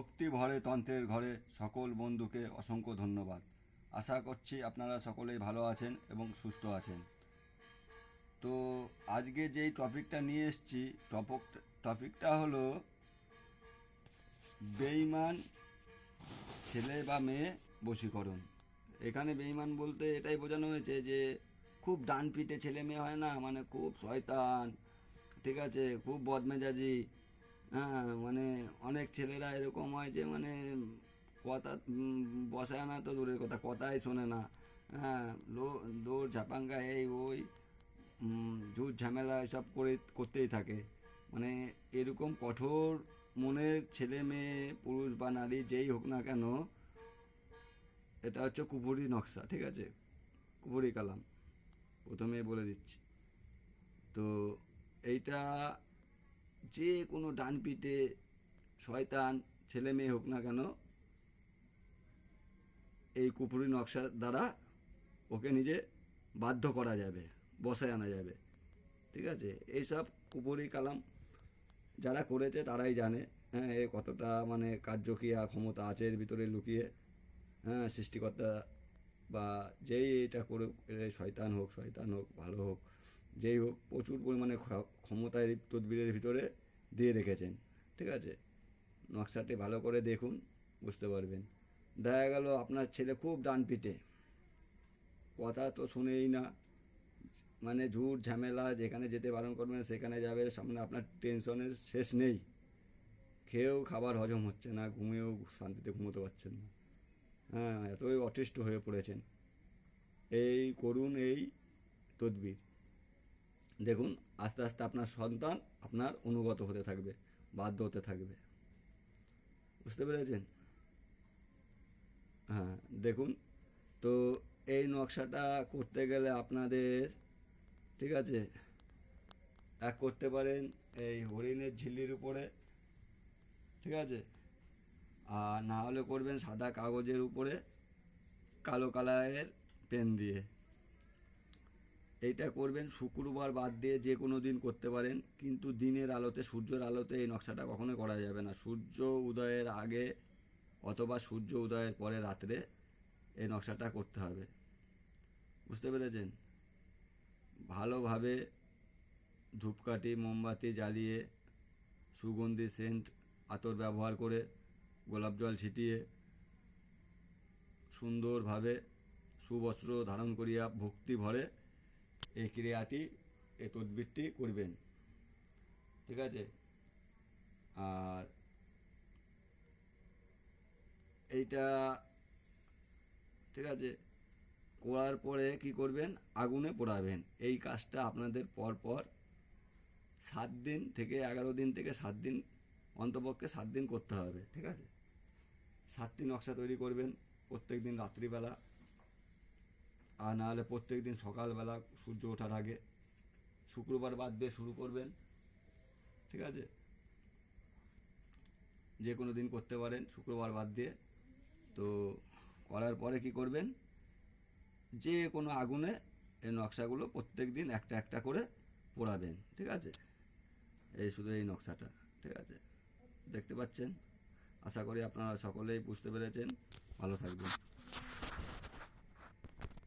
ভক্তি ভরে তন্ত্রের ঘরে সকল বন্ধুকে অসংখ্য ধন্যবাদ। আশা করছি আপনারা সকলেই ভালো আছেন এবং সুস্থ আছেন। তো আজকে যেই টপিকটা নিয়ে এসেছি, টপিকটা হলো বেঈমান ছেলে বা মেয়ে বশীকরণ। এখানে বেঈমান বলতে এটাই বোঝানো হয়েছে যে খুব ডানপিটে ছেলে মেয়ে হয় না, মানে খুব শয়তান, ঠিক আছে, খুব বদমেজাজি। হ্যাঁ, মানে অনেক ছেলেরা এরকম হয় যে মানে কথা বসায় না তো দূরের কথা, কথাই শোনে না। হ্যাঁ, দৌড় ঝাপাঙ্গা এই ওই ঝুট ঝামেলা এসব করতেই থাকে। মানে এরকম কঠোর মনের ছেলে মেয়ে, পুরুষ বা নারী যেই হোক না কেন, এটা হচ্ছে কুফুরি নকশা, ঠিক আছে, কুফুরি কালাম, প্রথমে বলে দিচ্ছি। তো এইটা যে কোনো ডানপিটে শয়তান ছেলে মেয়ে হোক না কেন, এই কুফুরি নকশার দ্বারা ওকে নিজে বাধ্য করা যাবে, বসায় আনা যাবে, ঠিক আছে। এইসব কুফুরি কালাম যারা করেছে তারাই জানে, হ্যাঁ, এ কতটা মানে কার্যক্রিয়া ক্ষমতা আছে এর ভিতরে লুকিয়ে। হ্যাঁ, সৃষ্টিকর্তা বা যেই এটা করুক, শয়তান হোক ভালো হোক, যেই হোক, প্রচুর পরিমাণে ক্ষমতা এই তদবিরের ভিতরে দিয়ে রেখেছেন, ঠিক আছে। নকশাটি ভালো করে দেখুন, বুঝতে পারবেন। দেখা গেল আপনার ছেলে খুব ডানপিটে, কথা তো শুনেই না, মানে ঝুট ঝামেলা, যেখানে যেতে বারণ করবেন সেখানে যাবে, সামনে আপনার টেনশনের শেষ নেই, খেয়েও খাবার হজম হচ্ছে না, ঘুমিয়েও শান্তিতে ঘুমোতে পারছেন না। হ্যাঁ, এতই অতিষ্ঠ হয়ে পড়েছেন। এই করুন এই তদবির, দেখুন আস্তে আস্তে আপনার সন্তান আপনার অনুগত হতে থাকবে, বাধ্য হতে থাকবে। বুঝতে পেরেছেন? হ্যাঁ, দেখুন। তো এই নকশাটা করতে গেলে আপনাদের, ঠিক আছে, এক করতে পারেন এই হরিণের ঝিল্লির উপরে, ঠিক আছে, আর না হলে করবেন সাদা কাগজের উপরে কালো কালারের পেন দিয়ে। এইটা করবেন শুক্রবার বাদ দিয়ে যে কোনো দিন করতে পারেন, কিন্তু দিনের আলোতে, সূর্যের আলোতে এই নকশাটা কখনোই করা যাবে না। সূর্য উদয়ের আগে অথবা সূর্য উদয়ের পরে রাত্রে এই নকশাটা করতে হবে। বুঝতে পেরেছেন? ভালোভাবে ধূপকাঠি মোমবাতি জ্বালিয়ে, সুগন্ধি সেন্ট আতর ব্যবহার করে, গোলাপ জল ছিটিয়ে, সুন্দরভাবে সুবস্ত্র ধারণ করিয়া ভক্তি ভরে এই ক্রিয়াটি, এই তদবিরটি করবেন, ঠিক আছে। আর এইটা, ঠিক আছে, করার পরে কি করবেন, আগুনে পোড়াবেন। এই কাজটা আপনাদের পরপর 7 দিন থেকে 11 দিন থেকে 7 দিন, অন্তপক্ষে 7 দিন করতে হবে, ঠিক আছে। 7টি নকশা তৈরি করবেন, প্রত্যেক দিন রাত্রিবেলা, আর না হলে প্রত্যেক দিন সকালবেলা সূর্য ওঠার আগে। শুক্রবার বাদ দিয়ে শুরু করবেন, ঠিক আছে, যে কোনো দিন করতে পারেন শুক্রবার বাদ দিয়ে। তো করার পরে কি করবেন, যে কোনো আগুনে এই নকশাগুলো প্রত্যেক দিন একটা একটা করে পোড়াবেন, ঠিক আছে। এই শুধু এই নকশাটা, ঠিক আছে, দেখতে পাচ্ছেন। আশা করি আপনারা সকলেই বুঝতে পেরেছেন। ভালো থাকবেন।